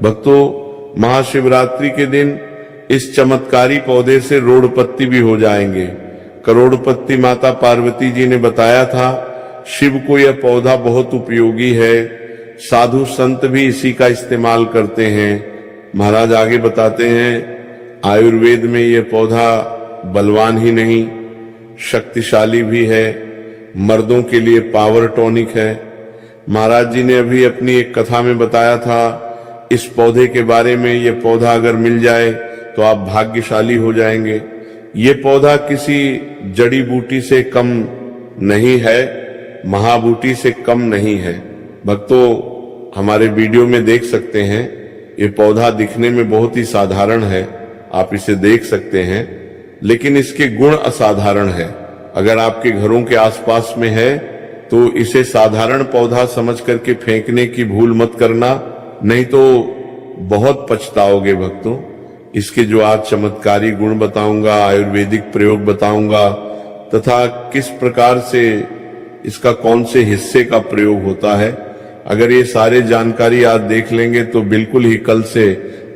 भक्तों, महाशिवरात्रि के दिन इस चमत्कारी पौधे से रोड़पत्ती भी हो जाएंगे। करोड़पत्ती माता पार्वती जी ने बताया था, शिव को यह पौधा बहुत उपयोगी है, साधु संत भी इसी का इस्तेमाल करते हैं। महाराज आगे बताते हैं, आयुर्वेद में यह पौधा बलवान ही नहीं, शक्तिशाली भी है, मर्दों के लिए पावर टॉनिक है। महाराज जी ने अभी अपनी एक कथा में बताया था, इस पौधे के बारे में, यह पौधा अगर मिल जाए तो आप भाग्यशाली हो जाएंगे। ये पौधा किसी जड़ी बूटी से कम नहीं है, महाबूटी से कम नहीं है। भक्तों, हमारे वीडियो में देख सकते हैं, ये पौधा दिखने में बहुत ही साधारण है, आप इसे देख सकते हैं, लेकिन इसके गुण असाधारण है। अगर आपके घरों के आसपास में है तो इसे साधारण पौधा समझ करके फेंकने की भूल मत करना, नहीं तो बहुत पछताओगे भक्तों। इसके जो आज चमत्कारी गुण बताऊंगा, आयुर्वेदिक प्रयोग बताऊंगा, तथा किस प्रकार से इसका कौन से हिस्से का प्रयोग होता है, अगर ये सारे जानकारी आज देख लेंगे तो बिल्कुल ही कल से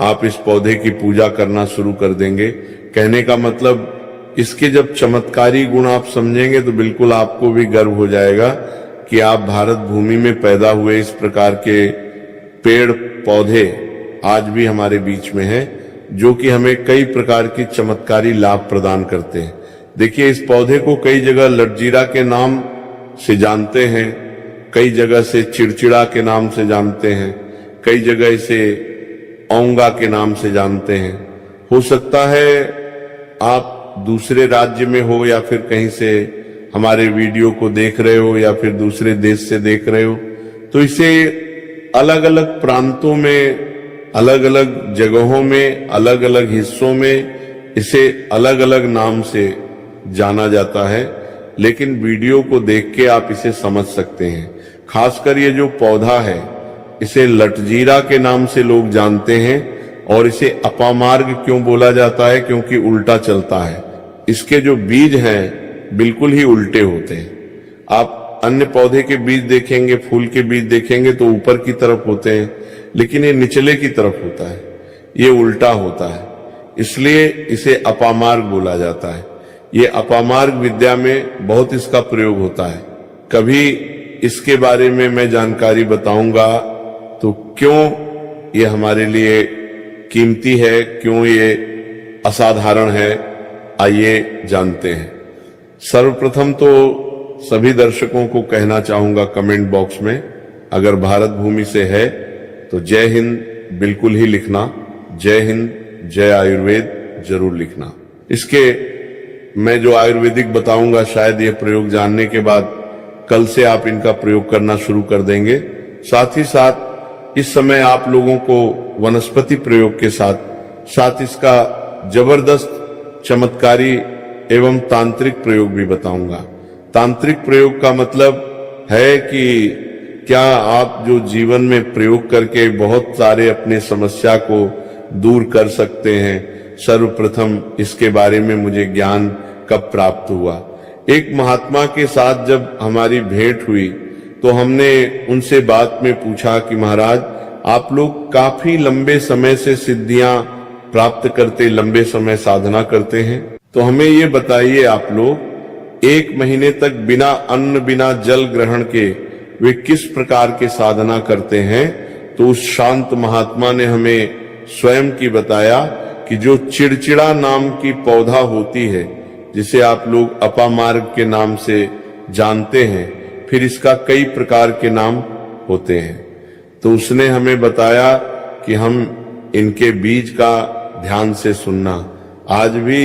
आप इस पौधे की पूजा करना शुरू कर देंगे। कहने का मतलब, इसके जब चमत्कारी गुण आप समझेंगे तो बिल्कुल आपको भी गर्व हो जाएगा कि आप भारत भूमि में पैदा हुए इस प्रकार के पेड़ पौधे आज भी हमारे बीच में हैं, जो कि हमें कई प्रकार की चमत्कारी लाभ प्रदान करते हैं। देखिए, इस पौधे को कई जगह लटजीरा के नाम से जानते हैं, कई जगह से चिड़चिड़ा के नाम से जानते हैं, कई जगह इसे औंगा के नाम से जानते हैं। हो सकता है आप दूसरे राज्य में हो या फिर कहीं से हमारे वीडियो को देख रहे हो या फिर दूसरे देश से देख रहे हो, तो इसे अलग अलग प्रांतों में, अलग अलग जगहों में, अलग अलग हिस्सों में इसे अलग अलग नाम से जाना जाता है। लेकिन वीडियो को देख के आप इसे समझ सकते हैं। खासकर ये जो पौधा है, इसे लटजीरा के नाम से लोग जानते हैं, और इसे अपामार्ग क्यों बोला जाता है, क्योंकि उल्टा चलता है। इसके जो बीज हैं बिल्कुल ही उल्टे होते हैं। आप अन्य पौधे के बीज देखेंगे, फूल के बीज देखेंगे तो ऊपर की तरफ होते हैं, लेकिन ये निचले की तरफ होता है, ये उल्टा होता है, इसलिए इसे अपामार्ग बोला जाता है। ये अपामार्ग विद्या में बहुत इसका प्रयोग होता है। कभी इसके बारे में मैं जानकारी बताऊंगा, तो क्यों ये हमारे लिए कीमती है, क्यों ये असाधारण है, आइए जानते हैं। सर्वप्रथम तो सभी दर्शकों को कहना चाहूंगा कमेंट बॉक्स में, अगर भारत भूमि से है तो जय हिंद बिल्कुल ही लिखना, जय हिंद, जय आयुर्वेद जरूर लिखना। इसके मैं जो आयुर्वेदिक बताऊंगा, शायद ये प्रयोग जानने के बाद कल से आप इनका प्रयोग करना शुरू कर देंगे। साथ ही साथ इस समय आप लोगों को वनस्पति प्रयोग के साथ साथ इसका जबरदस्त चमत्कारी एवं तांत्रिक प्रयोग भी बताऊंगा। तांत्रिक प्रयोग का मतलब है कि क्या आप जो जीवन में प्रयोग करके बहुत सारे अपने समस्या को दूर कर सकते हैं। सर्वप्रथम इसके बारे में मुझे ज्ञान कब प्राप्त हुआ, एक महात्मा के साथ जब हमारी भेंट हुई तो हमने उनसे बात में पूछा कि महाराज, आप लोग काफी लंबे समय से सिद्धियां प्राप्त करते, लंबे समय साधना करते हैं, तो हमें ये बताइए, आप लोग 1 महीने तक बिना अन्न बिना जल ग्रहण के वे किस प्रकार के साधना करते हैं। तो उस शांत महात्मा ने हमें स्वयं की बताया कि जो चिड़चिड़ा नाम की पौधा होती है, जिसे आप लोग अपामार्ग के नाम से जानते हैं, फिर इसका कई प्रकार के नाम होते हैं। तो उसने हमें बताया कि हम इनके बीज का ध्यान से सुनना। आज भी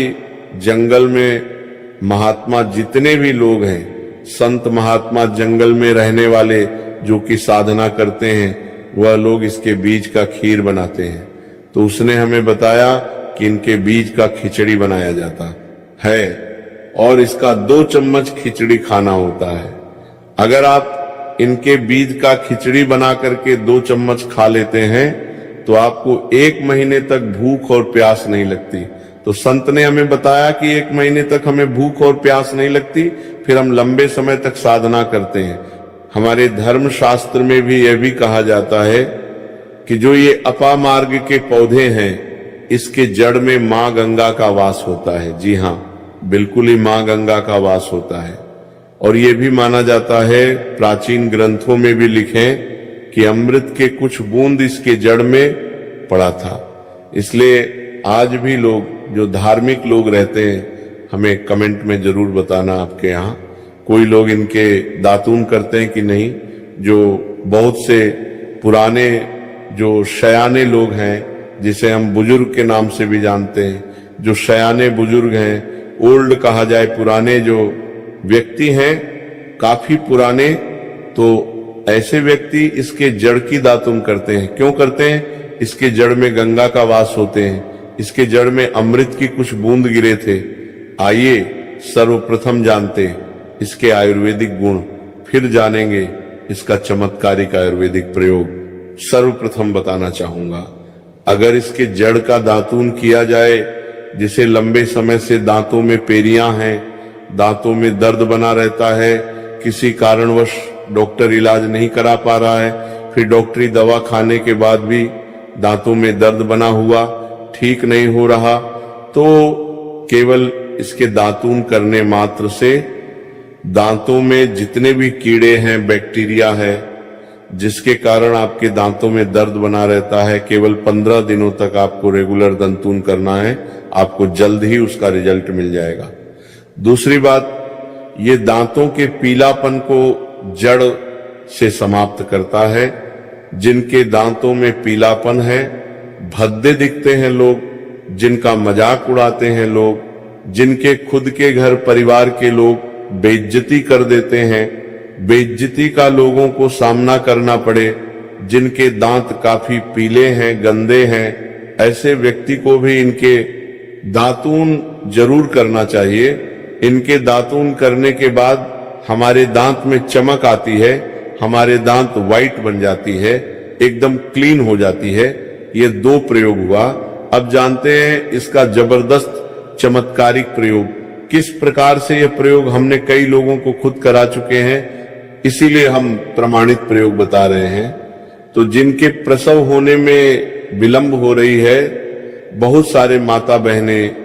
जंगल में महात्मा जितने भी लोग हैं, संत महात्मा जंगल में रहने वाले जो कि साधना करते हैं, वह लोग इसके बीज का खीर बनाते हैं। तो उसने हमें बताया कि इनके बीज का खिचड़ी बनाया जाता है और इसका 2 चम्मच खिचड़ी खाना होता है। अगर आप इनके बीज का खिचड़ी बना करके 2 चम्मच खा लेते हैं तो आपको 1 महीने तक भूख और प्यास नहीं लगती। तो संत ने हमें बताया कि 1 महीने तक हमें भूख और प्यास नहीं लगती, फिर हम लंबे समय तक साधना करते हैं। हमारे धर्म शास्त्र में भी यह भी कहा जाता है कि जो ये अपामार्ग के पौधे हैं, इसके जड़ में मां गंगा का वास होता है। जी हां, बिल्कुल ही मां गंगा का वास होता है। और ये भी माना जाता है, प्राचीन ग्रंथों में भी लिखें कि अमृत के कुछ बूंद इसके जड़ में पड़ा था। इसलिए आज भी लोग, जो धार्मिक लोग रहते हैं, हमें कमेंट में जरूर बताना आपके यहाँ कोई लोग इनके दातून करते हैं कि नहीं। जो बहुत से पुराने जो शयाने लोग हैं, जिसे हम बुजुर्ग के नाम से भी जानते हैं, जो शयाने बुजुर्ग हैं, ओल्ड कहा जाए, पुराने जो व्यक्ति हैं, काफी पुराने, तो ऐसे व्यक्ति इसके जड़ की दातुन करते हैं। क्यों करते हैं? इसके जड़ में गंगा का वास होते हैं, इसके जड़ में अमृत की कुछ बूंद गिरे थे। आइए सर्वप्रथम जानते इसके आयुर्वेदिक गुण, फिर जानेंगे इसका चमत्कारिक आयुर्वेदिक प्रयोग। सर्वप्रथम बताना चाहूंगा, अगर इसके जड़ का दातून किया जाए, जिसे लंबे समय से दांतों में पेरियां हैं, दांतों में दर्द बना रहता है, किसी कारणवश डॉक्टर इलाज नहीं करा पा रहा है, फिर डॉक्टरी दवा खाने के बाद भी दांतों में दर्द बना हुआ, ठीक नहीं हो रहा, तो केवल इसके दातून करने मात्र से दांतों में जितने भी कीड़े हैं, बैक्टीरिया है, जिसके कारण आपके दांतों में दर्द बना रहता है, केवल 15 दिनों तक आपको रेगुलर दंतून करना है, आपको जल्द ही उसका रिजल्ट मिल जाएगा। दूसरी बात, ये दांतों के पीलापन को जड़ से समाप्त करता है। जिनके दांतों में पीलापन है, भद्दे दिखते हैं लोग, जिनका मजाक उड़ाते हैं लोग, जिनके खुद के घर परिवार के लोग बेइज्जती कर देते हैं, बेइज्जती का लोगों को सामना करना पड़े, जिनके दांत काफी पीले हैं, गंदे हैं, ऐसे व्यक्ति को भी इनके दातून जरूर करना चाहिए। इनके दातून करने के बाद हमारे दांत में चमक आती है, हमारे दांत व्हाइट बन जाती है, एकदम क्लीन हो जाती है। ये 2 प्रयोग हुआ। अब जानते हैं इसका जबरदस्त चमत्कारिक प्रयोग। किस प्रकार से यह प्रयोग हमने कई लोगों को खुद करा चुके हैं, इसीलिए हम प्रमाणित प्रयोग बता रहे हैं। तो जिनके प्रसव होने में विलंब हो रही है, बहुत सारे माता बहनें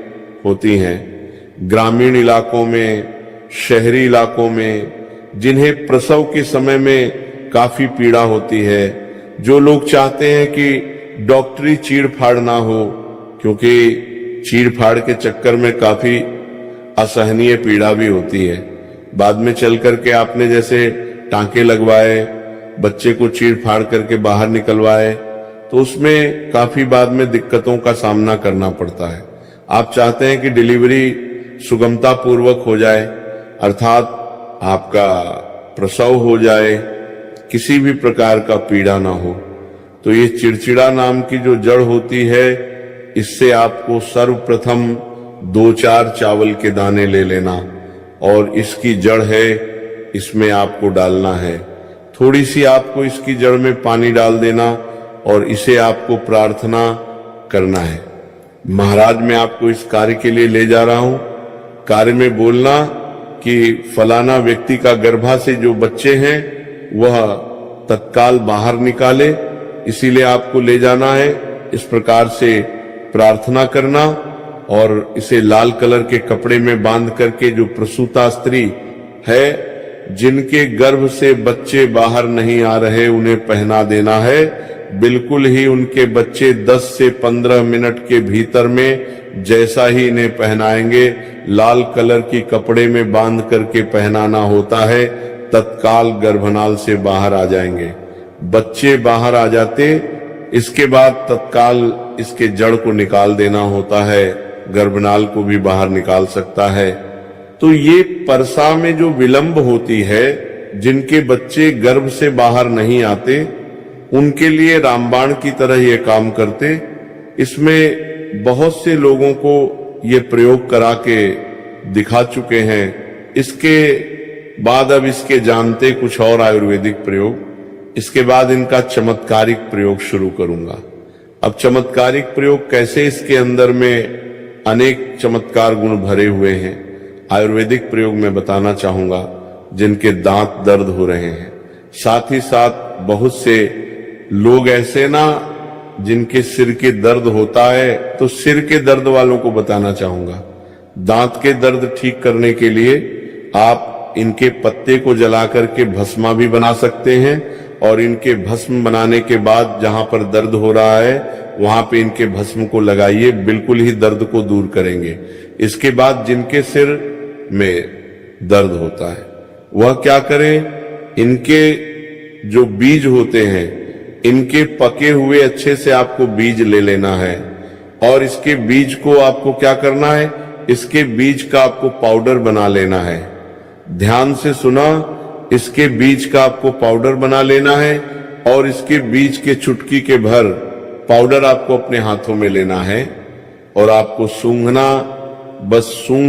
होती हैं, ग्रामीण इलाकों में, शहरी इलाकों में, जिन्हें प्रसव के समय में काफी पीड़ा होती है, जो लोग चाहते हैं कि डॉक्टरी चीड़-फाड़ ना हो, क्योंकि चीड़-फाड़ के चक्कर में काफी असहनीय पीड़ा भी होती है। बाद में चल करके आपने जैसे टांके लगवाए, बच्चे को चीड़-फाड़ करके बाहर निकलवाए, तो उसमें काफी बाद में दिक्कतों का सामना करना पड़ता है। आप चाहते हैं कि डिलीवरी सुगमता पूर्वक हो जाए, अर्थात आपका प्रसव हो जाए, किसी भी प्रकार का पीड़ा ना हो। तो ये चिड़चिड़ा नाम की जो जड़ होती है, इससे आपको सर्वप्रथम 2-4 चावल के दाने ले लेना, और इसकी जड़ है, इसमें आपको डालना है। थोड़ी सी आपको इसकी जड़ में पानी डाल देना, और इसे आपको प्रार्थना करना है। महाराज, मैं आपको इस कार्य के लिए ले जा रहा हूं। कार्य में बोलना कि फलाना व्यक्ति का गर्भाशय जो बच्चे हैं वह तत्काल बाहर निकाले, इसीलिए आपको ले जाना है। इस प्रकार से प्रार्थना करना, और इसे लाल कलर के कपड़े में बांध करके, जो प्रसूता स्त्री है, जिनके गर्भ से बच्चे बाहर नहीं आ रहे, उन्हें पहना देना है। बिल्कुल ही उनके बच्चे 10 से 15 मिनट के भीतर में, जैसा ही इन्हें पहनाएंगे, लाल कलर की कपड़े में बांध करके पहनाना होता है, तत्काल गर्भनाल से बाहर आ जाएंगे। बच्चे बाहर आ जाते, इसके बाद तत्काल इसके जड़ को निकाल देना होता है, गर्भनाल को भी बाहर निकाल सकता है। तो ये परसा में जो विलंब होती है, जिनके बच्चे गर्भ से बाहर नहीं आते, उनके लिए रामबाण की तरह ये काम करते। इसमें बहुत से लोगों को ये प्रयोग करा के दिखा चुके हैं। इसके बाद अब इसके जानते कुछ और आयुर्वेदिक प्रयोग, इसके बाद इनका चमत्कारिक प्रयोग शुरू करूंगा। अब चमत्कारिक प्रयोग कैसे, इसके अंदर में अनेक चमत्कार गुण भरे हुए हैं। आयुर्वेदिक प्रयोग में बताना चाहूंगा, जिनके दांत दर्द हो रहे हैं, साथ ही साथ बहुत से लोग ऐसे ना जिनके सिर के दर्द होता है, तो सिर के दर्द वालों को बताना चाहूंगा, दांत के दर्द ठीक करने के लिए आप इनके पत्ते को जला करके भस्मा भी बना सकते हैं, और इनके भस्म बनाने के बाद जहां पर दर्द हो रहा है वहां पे इनके भस्म को लगाइए, बिल्कुल ही दर्द को दूर करेंगे। इसके बाद जिनके सिर में दर्द होता है वह क्या करें, इनके जो बीज होते हैं इनके पके हुए अच्छे से आपको बीज ले लेना है, और इसके बीज को आपको क्या करना है, इसके बीज का आपको पाउडर बना लेना है। ध्यान से सुना, इसके बीज का आपको पाउडर बना लेना है, और इसके बीज के चुटकी के भर पाउडर आपको अपने हाथों में लेना है, और आपको सूंघना, बस सूंघ